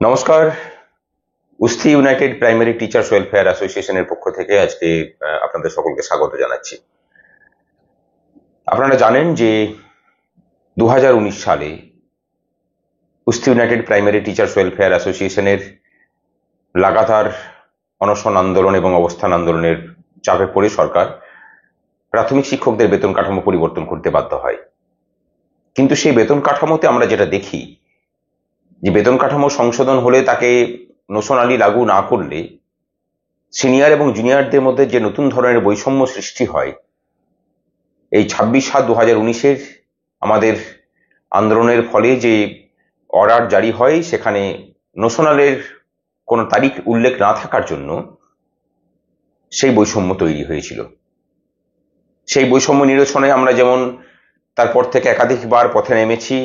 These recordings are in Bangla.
নমস্কার। উস্থি ইউনাইটেড প্রাইমারি টিচার্স ওয়েলফেয়ার অ্যাসোসিয়েশনের পক্ষ থেকে আজকে আপনাদের সকলকে স্বাগত জানাচ্ছি। আপনারা জানেন যে 2019 সালে উস্থি ইউনাইটেড প্রাইমারি টিচার্স ওয়েলফেয়ার অ্যাসোসিয়েশনের লাগাতার অনশন আন্দোলন এবং অবস্থান আন্দোলনের চাপে পড়ে সরকার প্রাথমিক শিক্ষকদের বেতন কাঠামো পরিবর্তন করতে বাধ্য হয়। কিন্তু সেই বেতন কাঠামোতে আমরা যেটা দেখি যে বেতন কাঠামো সংশোধন হলে তাকে নোশনালি লাগু না করলে সিনিয়র এবং জুনিয়রদের মধ্যে যে নতুন ধরনের বৈষম্য সৃষ্টি হয়, এই 26/7/2019 আমাদের আন্দোলনের ফলে যে অর্ডার জারি হয় সেখানে নোশনালের কোনো তারিখ উল্লেখ না থাকার জন্য সেই বৈষম্য তৈরি হয়েছিল। সেই বৈষম্য নিরসনে আমরা যেমন তারপর থেকে একাধিকবার পথে নেমেছি,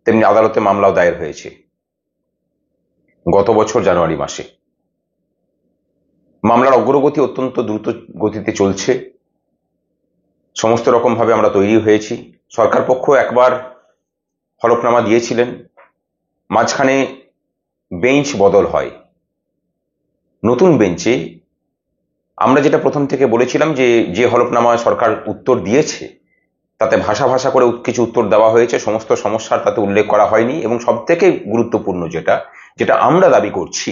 তেমনি আদালতে মামলাও দায়ের হয়েছে। গত বছর জানুয়ারি মাসে মামলার অগ্রগতি অত্যন্ত দ্রুত গতিতে চলছে। সমস্ত রকম ভাবে আমরা তৈরি হয়েছি। সরকার পক্ষ একবার হলফনামা দিয়েছিলেন, মাঝখানে বেঞ্চ বদল হয়। নতুন বেঞ্চে আমরা যেটা প্রথম থেকে বলেছিলাম যে হলফনামায় সরকার উত্তর দিয়েছে তাতে ভাষা ভাষা করে কিছু উত্তর দেওয়া হয়েছে, সমস্ত সমস্যার তাতে উল্লেখ করা হয়নি। এবং সব থেকে গুরুত্বপূর্ণ যেটা আমরা দাবি করছি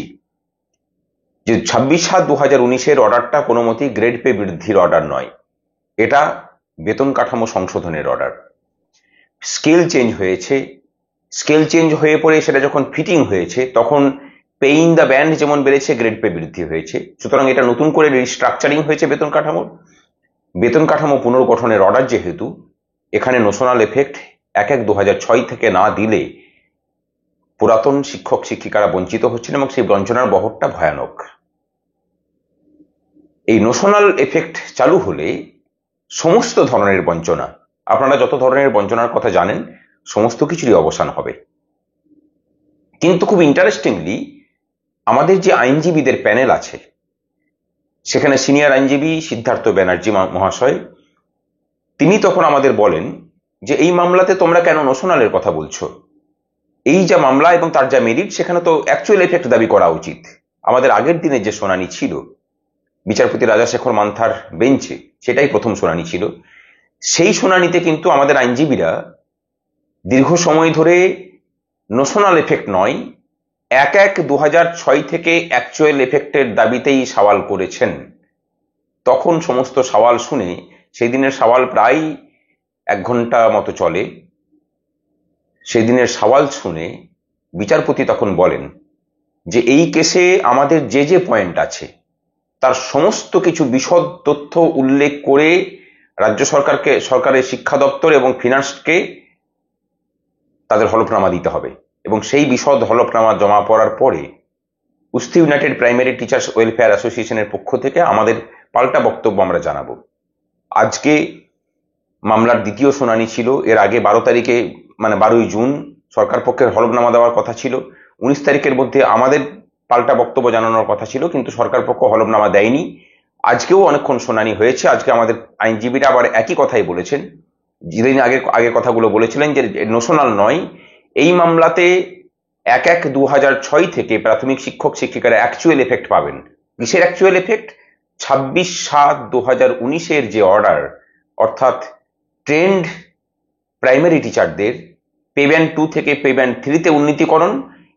যে 26/7/2019 অর্ডারটা কোনো মতেই গ্রেড পে বৃদ্ধির অর্ডার নয়, এটা বেতন কাঠামো সংশোধনের অর্ডার। স্কেল চেঞ্জ হয়েছে, স্কেল চেঞ্জ হয়ে পড়ে সেটা যখন ফিটিং হয়েছে তখন পে ইন দ্য ব্যান্ড যেমন বেড়েছে, গ্রেড পে বৃদ্ধি হয়েছে। সুতরাং এটা নতুন করে রিস্ট্রাকচারিং হয়েছে বেতন কাঠামোর। বেতন কাঠামো পুনর্গঠনের অর্ডার যেহেতু, এখানে নোশনাল এফেক্ট 1/1/2006 থেকে না দিলে পুরাতন শিক্ষক শিক্ষিকারা বঞ্চিত হচ্ছেন এবং সেই বঞ্চনার বহরটা ভয়ানক। এই নোশনাল এফেক্ট চালু হলে সমস্ত ধরনের বঞ্চনা, আপনারা যত ধরনের বঞ্চনার কথা জানেন, সমস্ত কিছুরই অবসান হবে। কিন্তু খুব ইন্টারেস্টিংলি আমাদের যে আইনজীবীদের প্যানেল আছে, সেখানে সিনিয়র আইনজীবী সিদ্ধার্থ ব্যানার্জি মহাশয়, তিনি তখন আমাদের বলেন যে এই মামলাতে তোমরা কেন নোশনালের কথা বলছো? এই যা মামলা এবং তার যা মেরিট, সেখানে তো অ্যাকচুয়াল এফেক্ট দাবি করা উচিত। আমাদের আগের দিনের যে শুনানি ছিল বিচারপতি রাজাশেখর মান্থার বেঞ্চে, সেটাই প্রথম শুনানি ছিল। সেই শুনানিতে কিন্তু আমাদের আইনজীবীরা দীর্ঘ সময় ধরে নোশনাল এফেক্ট নয়, 1/1/2006 থেকে অ্যাকচুয়াল এফেক্টের দাবিতেই সওয়াল করেছেন। তখন সমস্ত সওয়াল শুনে, সেই দিনের সওয়াল প্রায় 1 ঘন্টা মতো চলে, সেই দিনের সওয়াল শুনে বিচারপতি তখন বলেন যে এই কেসে আমাদের যে পয়েন্ট আছে তার সমস্ত কিছু বিশদ তথ্য উল্লেখ করে রাজ্য সরকারের শিক্ষা দপ্তর এবং ফিনান্সকে তাদের হলফনামা দিতে হবে। এবং সেই বিশদ হলফনামা জমা পড়ার পরে উস্থি ইউনাইটেড প্রাইমারি টিচার্স ওয়েলফেয়ার অ্যাসোসিয়েশনের পক্ষ থেকে আমাদের পাল্টা বক্তব্য আমরা জানাবো। আজকে মামলার দ্বিতীয় শুনানি ছিল। এর আগে 12 তারিখে, মানে 12ই জুন সরকার পক্ষের হলফনামা দেওয়ার কথা ছিল। 19 তারিখের মধ্যে আমাদের পাল্টা বক্তব্য জানানোর কথা ছিল, কিন্তু সরকার পক্ষ হলফনামা দেয়নি। আজকেও অনেকক্ষণ শুনানি হয়েছে। আজকে আমাদের আইনজীবীরা আবার একই কথাই বলেছেন, যেদিন আগে কথাগুলো বলেছিলেন যে নোশনাল নয়, এই মামলাতে 1/1/2006 থেকে প্রাথমিক শিক্ষক শিক্ষিকারা অ্যাকচুয়াল এফেক্ট পাবেন। কিসের অ্যাকচুয়াল এফেক্ট? 26/7/2019 যে অর্ডার, অর্থাৎ ট্রেন্ড প্রাইমারি টিচারদের পে ব্যান্ড 2 থেকে পে ব্যান্ড 3-তে উন্নীতকরণ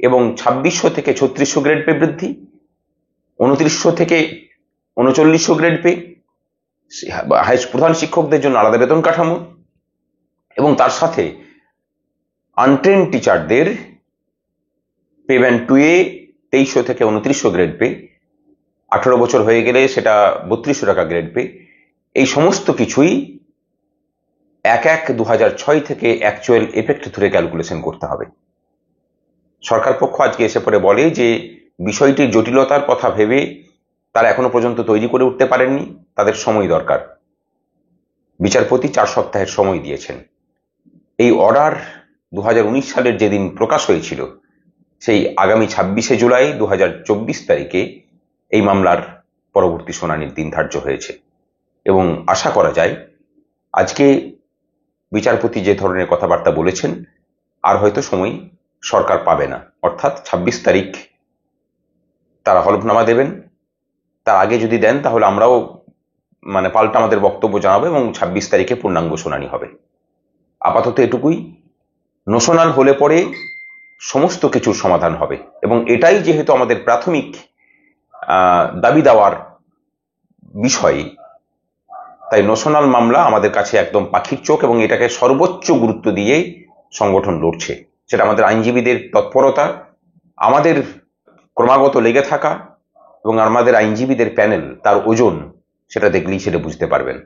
এবং 2600 থেকে 3600 গ্রেড পে বৃদ্ধি, 2900 থেকে 3900 গ্রেড পে, প্রধান শিক্ষকদের জন্য আলাদা বেতন কাঠামো, এবং তার সাথে আনট্রেন্ড টিচারদের পে ব্যান্ড 2-এ 2300 থেকে 2900 গ্রেড পে, 18 বছর হয়ে গেলে সেটা 3200 টাকা গ্রেড পে। এই সমস্ত কিছুই 1/1/2006 থেকে অ্যাকচুয়াল এফেক্ট ধরে ক্যালকুলেশন করতে হবে। সরকার পক্ষ আজকে এসে পড়ে বলে যে বিষয়টির জটিলতার কথা ভেবে তারা এখনো পর্যন্ত তৈরি করে উঠতে পারেননি, তাদের সময় দরকার। বিচারপতি 4 সপ্তাহের সময় দিয়েছেন। এই অর্ডার 2019 সালের যেদিন প্রকাশ হয়েছিল, সেই আগামী 26শে জুলাই 2024 তারিখে এই মামলার পরবর্তী শুনানির দিন ধার্য হয়েছে এবং আশা করা যায় আজকে বিচারপতি যে ধরনের কথাবার্তা বলেছেন আর হয়তো সময় সরকার পাবে না, অর্থাৎ 26 তারিখ তারা হলফনামা দেবেন। তার আগে যদি দেন তাহলে আমরাও পাল্টা আমাদের বক্তব্য জানাবো এবং 26 তারিখে পূর্ণাঙ্গ শুনানি হবে। আপাতত এটুকুই। নোশনাল হলে পরে সমস্ত কিছুর সমাধান হবে এবং এটাই যেহেতু আমাদের প্রাথমিক দাবি দেওয়ার বিষয়, তাই নোশনাল মামলা আমাদের কাছে একদম পাখির চোখ এবং এটাকে সর্বোচ্চ গুরুত্ব দিয়ে সংগঠন লড়ছে। সেটা আমাদের আইনজীবীদের তৎপরতা, আমাদের ক্রমাগত লেগে থাকা এবং আমাদের আইনজীবীদের প্যানেল, তার ওজন, সেটা দেখলেই সেটা বুঝতে পারবেন।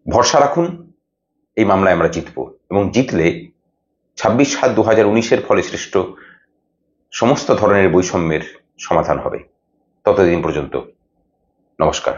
ভরসা রাখুন, এই মামলায় আমরা জিতব এবং জিতলে 26/7/2019 ফলে সৃষ্ট সমস্ত ধরনের বৈষম্যের সমাধান হবে। ততদিন পর্যন্ত নমস্কার।